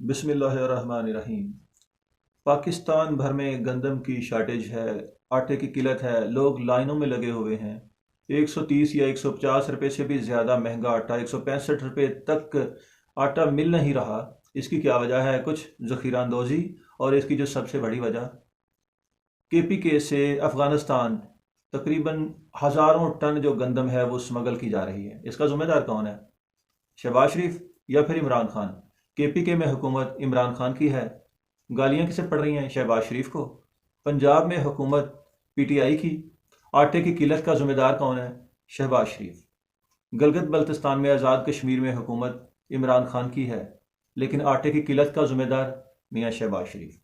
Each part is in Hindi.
बिस्मिल्लाहिर्रहमानिर्रहीम। पाकिस्तान भर में गंदम की शार्टेज है, आटे की किल्लत है, लोग लाइनों में लगे हुए हैं। 130 या 150 रुपये से भी ज़्यादा महंगा आटा, 165 रुपये तक आटा मिल नहीं रहा। इसकी क्या वजह है? कुछ ज़ख़ीरा अंदोज़ी, और इसकी जो सबसे बड़ी वजह, KPK से अफ़गानिस्तान तकरीबन हज़ारों टन जो गंदम है वो स्मगल की जा रही है। इसका ज़िम्मेदार कौन है? शहबाज शरीफ या फिर इमरान खान? KPK में हुकूमत इमरान खान की है। गालियां किसे पड़ रही हैं? शहबाज शरीफ को। पंजाब में हुकूमत PTI की। आटे की किल्लत का ज़िम्मेदार कौन है? शहबाज शरीफ। गलगित बल्तिस्तान में आज़ाद कश्मीर में हुकूमत इमरान खान की है, लेकिन आटे की किल्लत का ज़िम्मेदार मियाँ शहबाज शरीफ।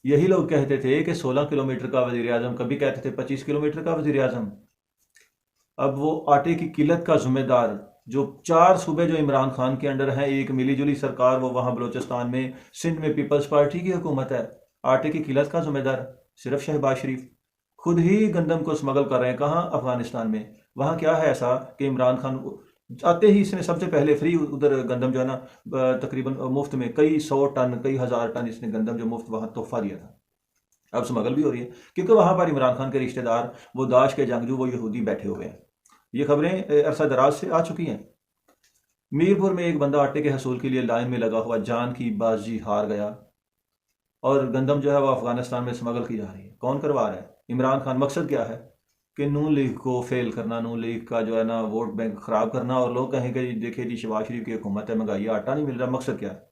यही लोग कहते थे कि 16 किलोमीटर का वज़ीर आज़म, कभी कहते थे 25 किलोमीटर का वज़ीर आज़म। अब वो आटे की किल्लत का ज़िम्मेदार, जो 4 सूबे जो इमरान खान के अंडर हैं, एक मिली जुली सरकार, वो वहाँ बलूचिस्तान में, सिंध में पीपल्स पार्टी की हुकूमत है। आटे की किल्लत का ज़िम्मेदार सिर्फ शहबाज शरीफ। खुद ही गंदम को स्मगल कर रहे हैं। कहाँ? अफगानिस्तान में। वहाँ क्या है ऐसा कि इमरान खान आते ही इसने सबसे पहले फ्री उधर गंदम जो है ना, तकरीबन मुफ्त में कई 100 टन, कई हज़ार टन इसने गंदम जो मुफ्त वहाँ तोहफा दिया था। अब स्मगल भी हो रही है, क्योंकि वहाँ पर इमरान खान के रिश्तेदार, वो दाश के जंगजू, वो यहूदी बैठे हुए हैं। ये खबरें अरसा दराज से आ चुकी हैं। मीरपुर में एक बंदा आटे के हसूल के लिए लाइन में लगा हुआ जान की बाजी हार गया, और गंदम जो है वो अफगानिस्तान में स्मगल की जा रही है। कौन करवा रहा है? इमरान खान। मकसद क्या है? कि नून लीग को फेल करना, नून लीग का जो है ना वोट बैंक खराब करना, और लोग कहेंगे जी देखिए जी, शहबाज शरीफ की हुकूमत है, महंगाई, आटा नहीं मिल रहा। मकसद क्या है?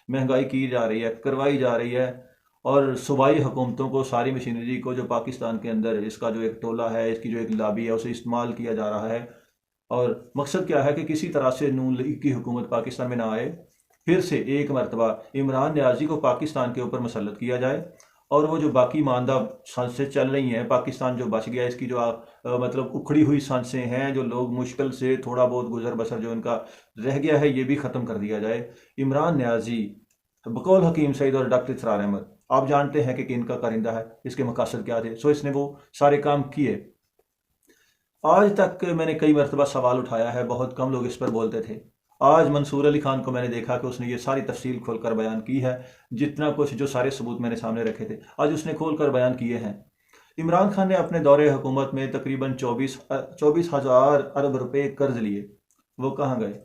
महंगाई की जा रही है, करवाई जा रही है, और सूबाई हुकूमतों को, सारी मशीनरी को जो पाकिस्तान के अंदर इसका जो एक टोला है, इसकी जो एक लाबी है, उसे इस्तेमाल किया जा रहा है। और मकसद क्या है कि किसी तरह से नून लीग की हुकूमत पाकिस्तान में ना आए, फिर से एक मरतबा इमरान न्याजी को पाकिस्तान के ऊपर मुसल्लत किया जाए, और वो जो बाकी मानदा सांसें चल रही हैं, पाकिस्तान जो बच गया, इसकी जो मतलब उखड़ी हुई सांसें हैं, जो लोग मुश्किल से थोड़ा बहुत गुजर बसर जो इनका रह गया है, ये भी ख़त्म कर दिया जाए। इमरान न्याजी बकौल हकीम सईद और डॉक्टर इसरार अहमद, आप जानते हैं कि इनका कारिंदा है, इसके मकासद क्या थे। सो इसने वो सारे काम किए। आज तक मैंने कई मरतबा सवाल उठाया है, बहुत कम लोग इस पर बोलते थे। आज मंसूर अली खान को मैंने देखा कि उसने ये सारी तफसील खोलकर बयान की है। जितना कुछ, जो सारे सबूत मैंने सामने रखे थे, आज उसने खोलकर बयान किए हैं। इमरान खान ने अपने दौरे हुकूमत में तकरीबन 24,000 अरब रुपए कर्ज लिए। वो कहाँ गए?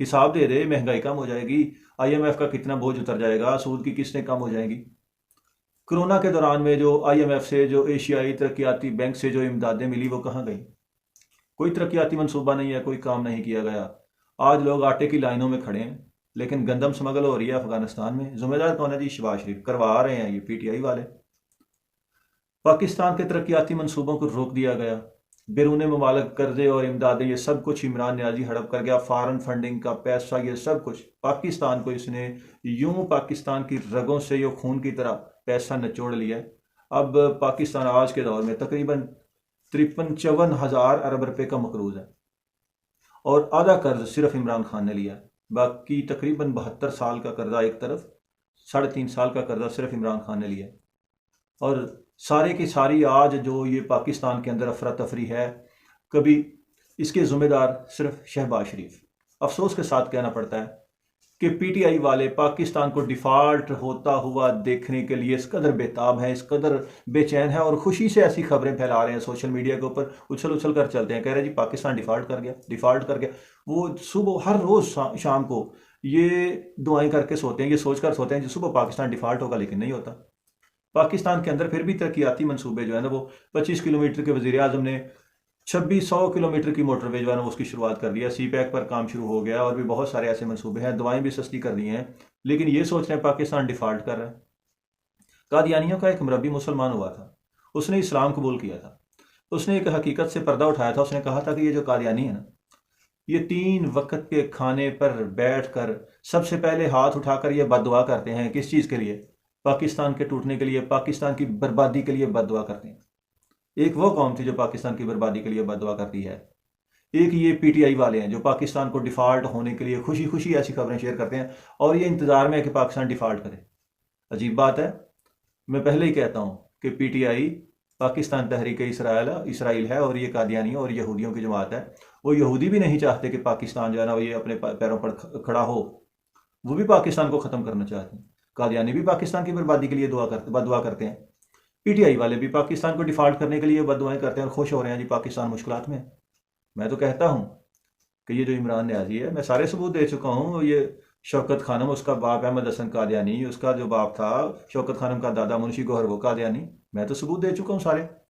हिसाब दे दे, महंगाई कम हो जाएगी, IMF का कितना बोझ उतर जाएगा, सूद की किस्तें कम हो जाएंगी। कोरोना के दौरान में जो IMF से, जो एशियाई तरक्याती बैंक से जो इमदादें मिली, वो कहाँ गई? कोई तरक्याती मनसूबा नहीं है, कोई काम नहीं किया गया। आज लोग आटे की लाइनों में खड़े हैं, लेकिन गंदम स्मगल हो रही है अफगानिस्तान में। जिम्मेदार कौन है जी? शहबाज शरीफ। करवा रहे हैं ये PTI वाले। पाकिस्तान के तरक्याती मनसूबों को रोक दिया गया। बैरून ममालिक कर्जे और इमदादें, ये सब कुछ इमरान न्याजी हड़प कर गया। फॉरेन फंडिंग का पैसा, ये सब कुछ पाकिस्तान को इसने यूं, पाकिस्तान की रगों से यो खून की तरह पैसा निचोड़ लिया। अब पाकिस्तान आज के दौर में तकरीबन 53-54 हज़ार अरब रुपए का मकरूज है, और आधा कर्ज सिर्फ इमरान खान ने लिया है। बाकी तकरीबन 72 साल का कर्जा एक तरफ, 3.5 साल का कर्जा सिर्फ इमरान खान ने लिया है। और सारे की सारी आज जो ये पाकिस्तान के अंदर अफरा तफरी है, कभी इसके ज़िम्मेदार सिर्फ शहबाज शरीफ। अफसोस के साथ कहना पड़ता है कि PTI वाले पाकिस्तान को डिफ़ॉल्ट होता हुआ देखने के लिए इस कदर बेताब हैं, इस कदर बेचैन है, और खुशी से ऐसी खबरें फैला रहे हैं सोशल मीडिया के ऊपर, उछल उछल कर चलते हैं, कह रहे हैं जी पाकिस्तान डिफ़ॉल्ट कर गया, डिफ़ॉल्ट कर गया। वो सुबह हर रोज़ शाम को ये दुआएं करके सोते हैं, ये सोचकर सोते हैं जी सुबह पाकिस्तान डिफ़ॉल्ट होगा, लेकिन नहीं होता। पाकिस्तान के अंदर फिर भी तरक्याती मनसूबे जो है ना, वो 25 किलोमीटर के वज़ीर आज़म ने 2600 किलोमीटर की मोटरवे जो है ना, उसकी शुरुआत कर दिया। CPEC पर काम शुरू हो गया, और भी बहुत सारे ऐसे मनसूबे हैं, दवाएं भी सस्ती कर दी हैं, लेकिन ये सोच रहे हैं पाकिस्तान डिफ़ॉल्ट कर रहा है। कादियानियों का एक मरबी मुसलमान हुआ था, उसने इस्लाम कबूल किया था। उसने एक हकीकत से पर्दा उठाया था। उसने कहा था कि ये जो कादियानी है ना, ये 3 वक्त के खाने पर बैठ कर सबसे पहले हाथ उठाकर ये बद्दुआ करते हैं। किस चीज़ के लिए? पाकिस्तान के टूटने के लिए, पाकिस्तान की बर्बादी के लिए बद्दुआ करते हैं। एक वो कौम थी जो पाकिस्तान की बर्बादी के लिए बद्दुआ करती है, एक ये PTI वाले हैं जो पाकिस्तान को डिफ़ॉल्ट होने के लिए खुशी खुशी ऐसी खबरें शेयर करते हैं, और ये इंतज़ार में है कि पाकिस्तान डिफ़ॉल्ट करे। अजीब बात है। मैं पहले ही कहता हूँ कि PTI पाकिस्तान तहरीक इसराइल है, और ये कादियानी और यहूदियों की जमात है। वो यहूदी भी नहीं चाहते कि पाकिस्तान जो है ना, वो ये अपने पैरों पर खड़ा हो। वो भी पाकिस्तान को ख़त्म करना चाहते हैं। कादियानी भी पाकिस्तान की बर्बादी के लिए बददुआ करते हैं। पीटीआई वाले भी पाकिस्तान को डिफ़ॉल्ट करने के लिए बददुआएं करते हैं और खुश हो रहे हैं जी पाकिस्तान मुश्किलात में। मैं तो कहता हूँ कि ये जो इमरान न्याजी है, मैं सारे सबूत दे चुका हूँ। ये शौकत खानम, उसका बाप अहमद हसन कादियानी, उसका जो बाप था शौकत खानम का दादा मुंशी गौहर वो कादियानी, मैं तो सबूत दे चुका हूँ सारे।